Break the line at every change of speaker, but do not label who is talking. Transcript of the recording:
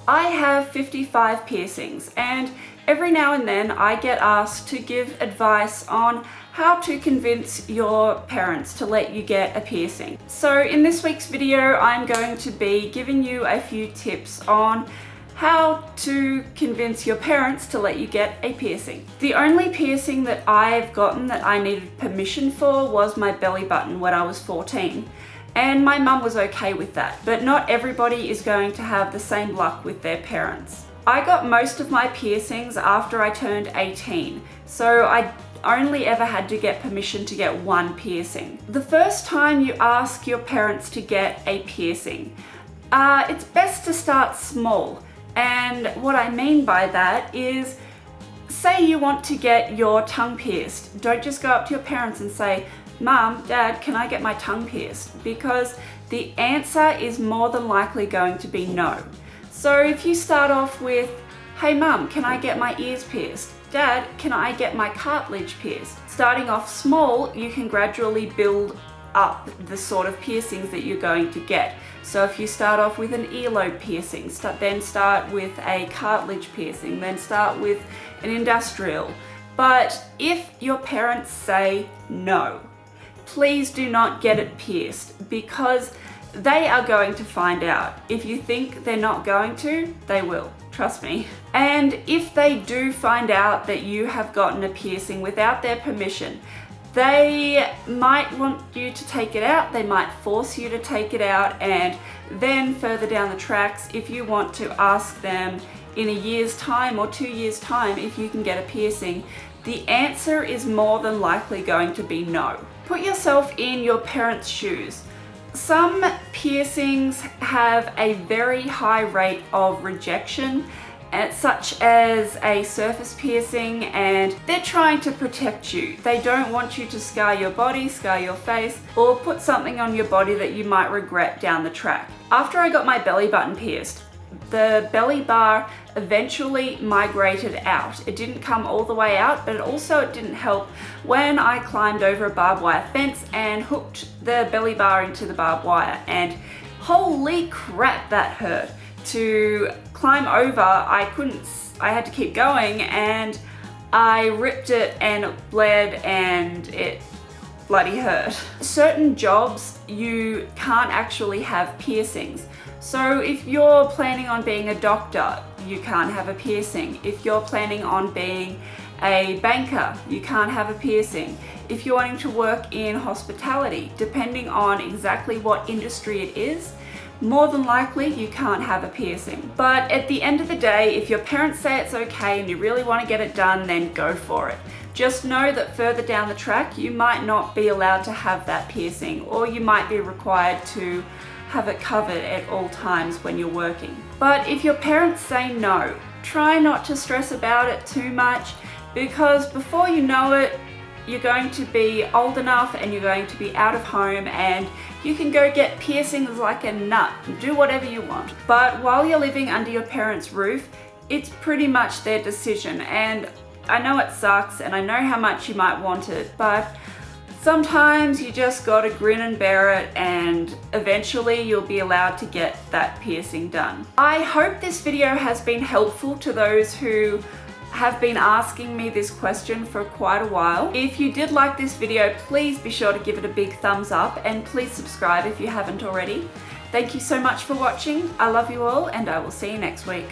I have 55 piercings, and every now and then I get asked to give advice on how to convince your parents to let you get a piercing. So in this week's video, I'm going to be giving you a few tips on how to convince your parents to let you get a piercing. The only piercing that I've gotten that I needed permission for was my belly button when I was 14. And my mum was okay with that, but not everybody is going to have the same luck with their parents. I got most of my piercings after I turned 18, so I only ever had to get permission to get one piercing. The first time you ask your parents to get a piercing, it's best to start small. And what I mean by that is, say you want to get your tongue pierced. Don't just go up to your parents and say, "Mom, Dad, can I get my tongue pierced?" Because the answer is more than likely going to be no. So if you start off with, "Hey Mum, can I get my ears pierced? Dad, can I get my cartilage pierced?" Starting off small, you can gradually build up the sort of piercings that you're going to get. So if you start off with an earlobe piercing, then start with a cartilage piercing, then start with an industrial. But if your parents say no, please do not get it pierced, because they are going to find out. If you think they're not going to, they will. Trust me. And if they do find out that you have gotten a piercing without their permission, they might want you to take it out, they might force you to take it out, and then further down the tracks, if you want to ask them in a year's time or 2 years' time if you can get a piercing, the answer is more than likely going to be no. Put yourself in your parents' shoes. Some piercings have a very high rate of rejection, such as a surface piercing, and they're trying to protect you. They don't want you to scar your body, scar your face, or put something on your body that you might regret down the track. After I got my belly button pierced, the belly bar eventually migrated out. It didn't come all the way out, but it didn't help when I climbed over a barbed wire fence and hooked the belly bar into the barbed wire, and holy crap, that hurt. To climb over, I had to keep going, and I ripped it and it bled and it bloody hurt. Certain jobs you can't actually have piercings. So if you're planning on being a doctor, you can't have a piercing. If you're planning on being a banker, you can't have a piercing. If you're wanting to work in hospitality, depending on exactly what industry it is, more than likely you can't have a piercing. But at the end of the day, if your parents say it's okay and you really want to get it done, then go for it. Just know that further down the track, you might not be allowed to have that piercing, or you might be required to have it covered at all times when you're working. But if your parents say no, try not to stress about it too much, because before you know it, you're going to be old enough and you're going to be out of home, and you can go get piercings like a nut and do whatever you want. But while you're living under your parents' roof, it's pretty much their decision. And I know it sucks, and I know how much you might want it, but sometimes you just gotta grin and bear it, and eventually you'll be allowed to get that piercing done. I hope this video has been helpful to those who have been asking me this question for quite a while. If you did like this video, please be sure to give it a big thumbs up, and please subscribe if you haven't already. Thank you so much for watching. I love you all, and I will see you next week.